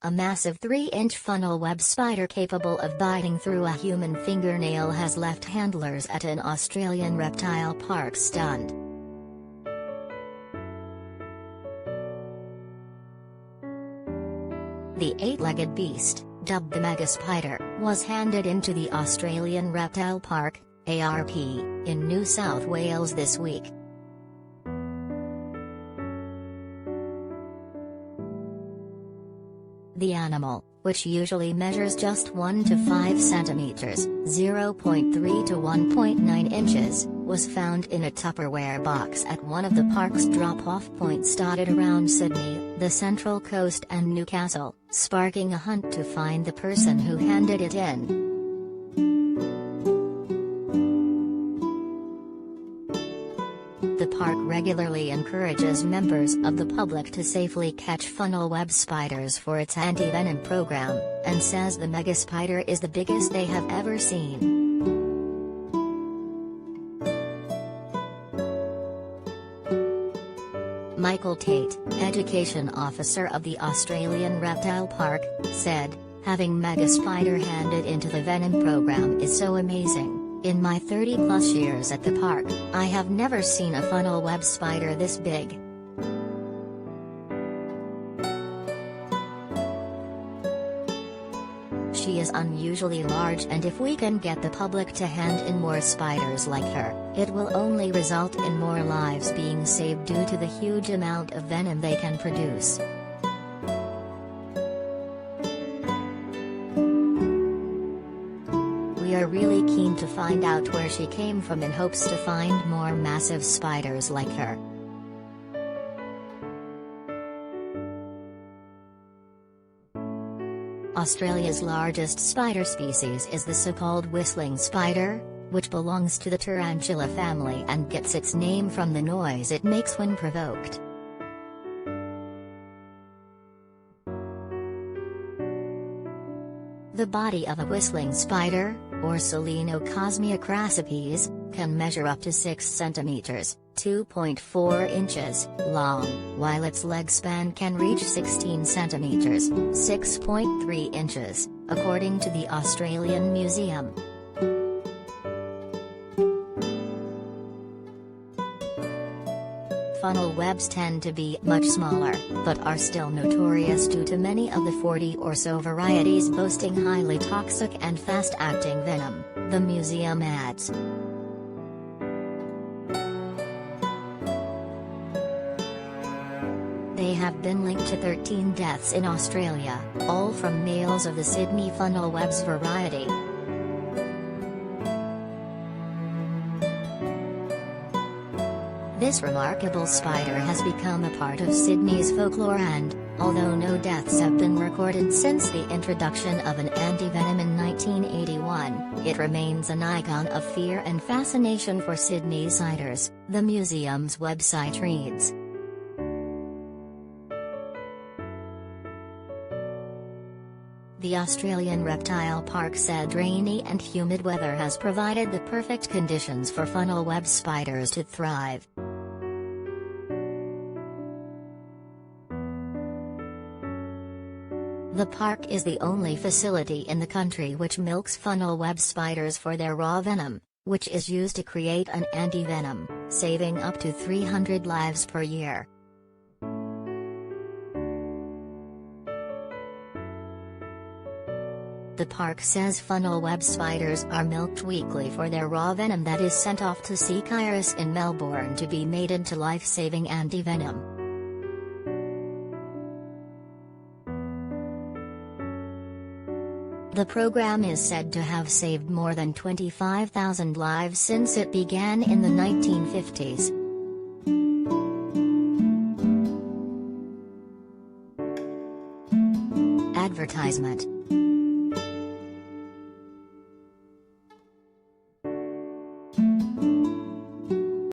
A massive 3-inch funnel web spider capable of biting through a human fingernail has left handlers at an Australian reptile park stunned. The 8-legged beast, dubbed the Megaspider, was handed into the Australian Reptile Park, ARP, in New South Wales this week. The animal, which usually measures just 1 to 5 centimeters (0.3 to 1.9 inches), was found in a Tupperware box at one of the park's drop-off points dotted around Sydney, the Central Coast and Newcastle, sparking a hunt to find the person who handed it in. The park regularly encourages members of the public to safely catch funnel web spiders for its anti-venom program, and says the Megaspider is the biggest they have ever seen. Michael Tate, Education Officer of the Australian Reptile Park, said, "Having Megaspider handed into the venom program is so amazing. In my 30-plus years at the park, I have never seen a funnel web spider this big." She is unusually large, and if we can get the public to hand in more spiders like her, it will only result in more lives being saved due to the huge amount of venom they can produce. We are really keen to find out where she came from in hopes to find more massive spiders like her. Australia's largest spider species is the so-called whistling spider, which belongs to the tarantula family and gets its name from the noise it makes when provoked. The body of a whistling spider, or Selenocosmia crassipes, can measure up to 6 centimeters, 2.4 inches, long, while its leg span can reach 16 centimeters, 6.3 inches, according to the Australian Museum. Funnel webs tend to be much smaller, but are still notorious due to many of the 40 or so varieties boasting highly toxic and fast-acting venom, the museum adds. They have been linked to 13 deaths in Australia, all from males of the Sydney funnel webs variety. This remarkable spider has become a part of Sydney's folklore and, although no deaths have been recorded since the introduction of an anti-venom in 1981, it remains an icon of fear and fascination for Sydneysiders, the museum's website reads. The Australian Reptile Park said rainy and humid weather has provided the perfect conditions for funnel web spiders to thrive. The park is the only facility in the country which milks funnel web spiders for their raw venom, which is used to create an anti-venom, saving up to 300 lives per year. The park says funnel web spiders are milked weekly for their raw venom that is sent off to Seek Iris in Melbourne to be made into life-saving anti-venom. The program is said to have saved more than 25,000 lives since it began in the 1950s. Advertisement.